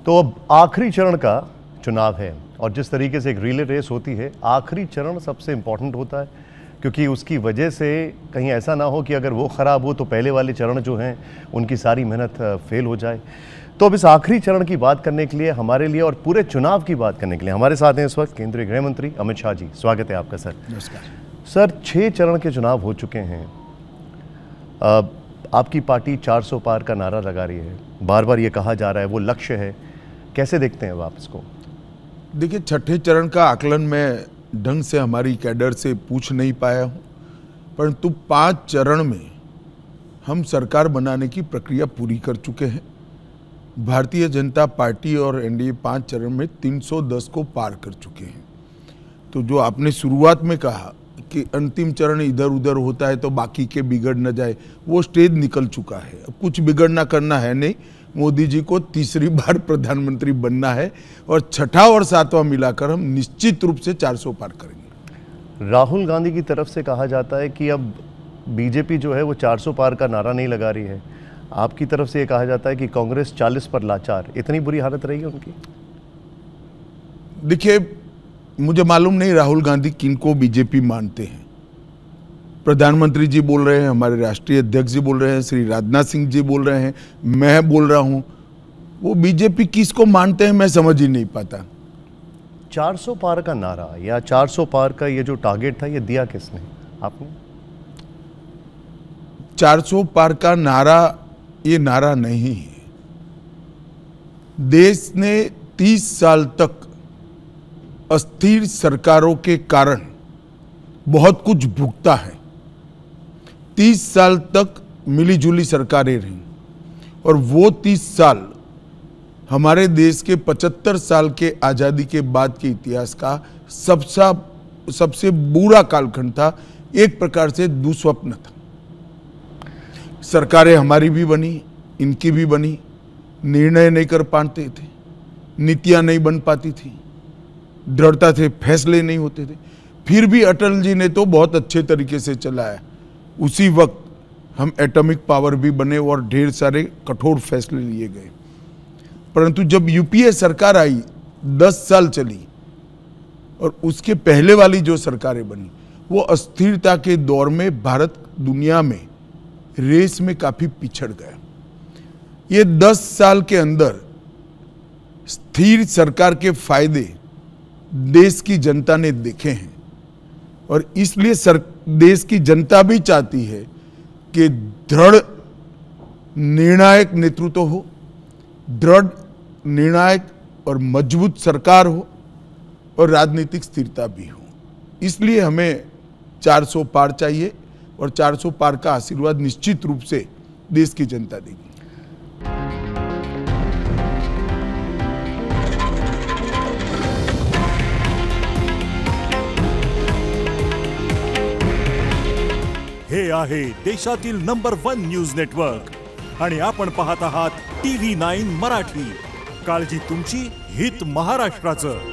तो अब आखिरी चरण का चुनाव है और जिस तरीके से एक रिले रेस होती है, आखिरी चरण सबसे इम्पोर्टेंट होता है, क्योंकि उसकी वजह से कहीं ऐसा ना हो कि अगर वो ख़राब हो तो पहले वाले चरण जो हैं उनकी सारी मेहनत फेल हो जाए। तो अब इस आखिरी चरण की बात करने के लिए, हमारे लिए और पूरे चुनाव की बात करने के लिए हमारे साथ हैं इस वक्त केंद्रीय गृह मंत्री अमित शाह जी। स्वागत है आपका सर। नमस्कार सर। 6 चरण के चुनाव हो चुके हैं। आपकी पार्टी 400 पार का नारा लगा रही है, बार बार ये कहा जा रहा है वो लक्ष्य है, कैसे देखते हैं आप इसको? देखिए, छठे चरण का आकलन मैं ढंग से हमारी कैडर से पूछ नहीं पाया हूँ, परंतु 5 चरण में हम सरकार बनाने की प्रक्रिया पूरी कर चुके हैं। भारतीय जनता पार्टी और एनडीए 5 चरण में 310 को पार कर चुके हैं। तो जो आपने शुरुआत में कहा कि अंतिम चरण इधर उधर होता है तो बाकी के बिगड़ न जाए, वो स्टेज निकल चुका है। अब कुछ बिगड़ना करना है नहीं। मोदी जी को तीसरी बार प्रधानमंत्री बनना है और छठा और सातवां मिलाकर हम निश्चित रूप से 400 पार करेंगे। राहुल गांधी की तरफ से कहा जाता है कि अब बीजेपी जो है वो 400 पार का नारा नहीं लगा रही है। आपकी तरफ से ये कहा जाता है कि कांग्रेस 40 पर लाचार। इतनी बुरी हालत रही है उनकी? देखिए, मुझे मालूम नहीं राहुल गांधी किनको बीजेपी मानते हैं। प्रधानमंत्री जी बोल रहे हैं, हमारे राष्ट्रीय अध्यक्ष जी बोल रहे हैं, श्री राजनाथ सिंह जी बोल रहे हैं, मैं बोल रहा हूं। वो बीजेपी किसको मानते हैं मैं समझ ही नहीं पाता। 400 पार का नारा या 400 पार का ये जो टारगेट था, ये दिया किसने? आपने? 400 पार का नारा ये नारा नहीं है। देश ने 30 साल तक अस्थिर सरकारों के कारण बहुत कुछ भुगता है। 30 साल तक मिलीजुली सरकारें रहीं और वो 30 साल हमारे देश के 75 साल के आज़ादी के बाद के इतिहास का सबसे बुरा कालखंड था। एक प्रकार से दुस्वप्न था। सरकारें हमारी भी बनी, इनकी भी बनी, निर्णय नहीं कर पाते थे, नीतियां नहीं बन पाती थी, दृढ़ता से फैसले नहीं होते थे। फिर भी अटल जी ने तो बहुत अच्छे तरीके से चलाया। उसी वक्त हम एटॉमिक पावर भी बने और ढेर सारे कठोर फैसले लिए गए। परंतु जब यूपीए सरकार आई, 10 साल चली और उसके पहले वाली जो सरकारें बनी, वो अस्थिरता के दौर में भारत दुनिया में रेस में काफी पिछड़ गया। ये 10 साल के अंदर स्थिर सरकार के फायदे देश की जनता ने देखे हैं और इसलिए देश की जनता भी चाहती है कि दृढ़ निर्णायक नेतृत्व हो, दृढ़ निर्णायक और मजबूत सरकार हो और राजनीतिक स्थिरता भी हो। इसलिए हमें 400 पार चाहिए और 400 पार का आशीर्वाद निश्चित रूप से देश की जनता देगी। हे आहे देशातील नंबर 1 न्यूज नेटवर्क आणि आपण पाहत आहात TV9 मराठी। काळजी तुमची, हित महाराष्ट्राचं।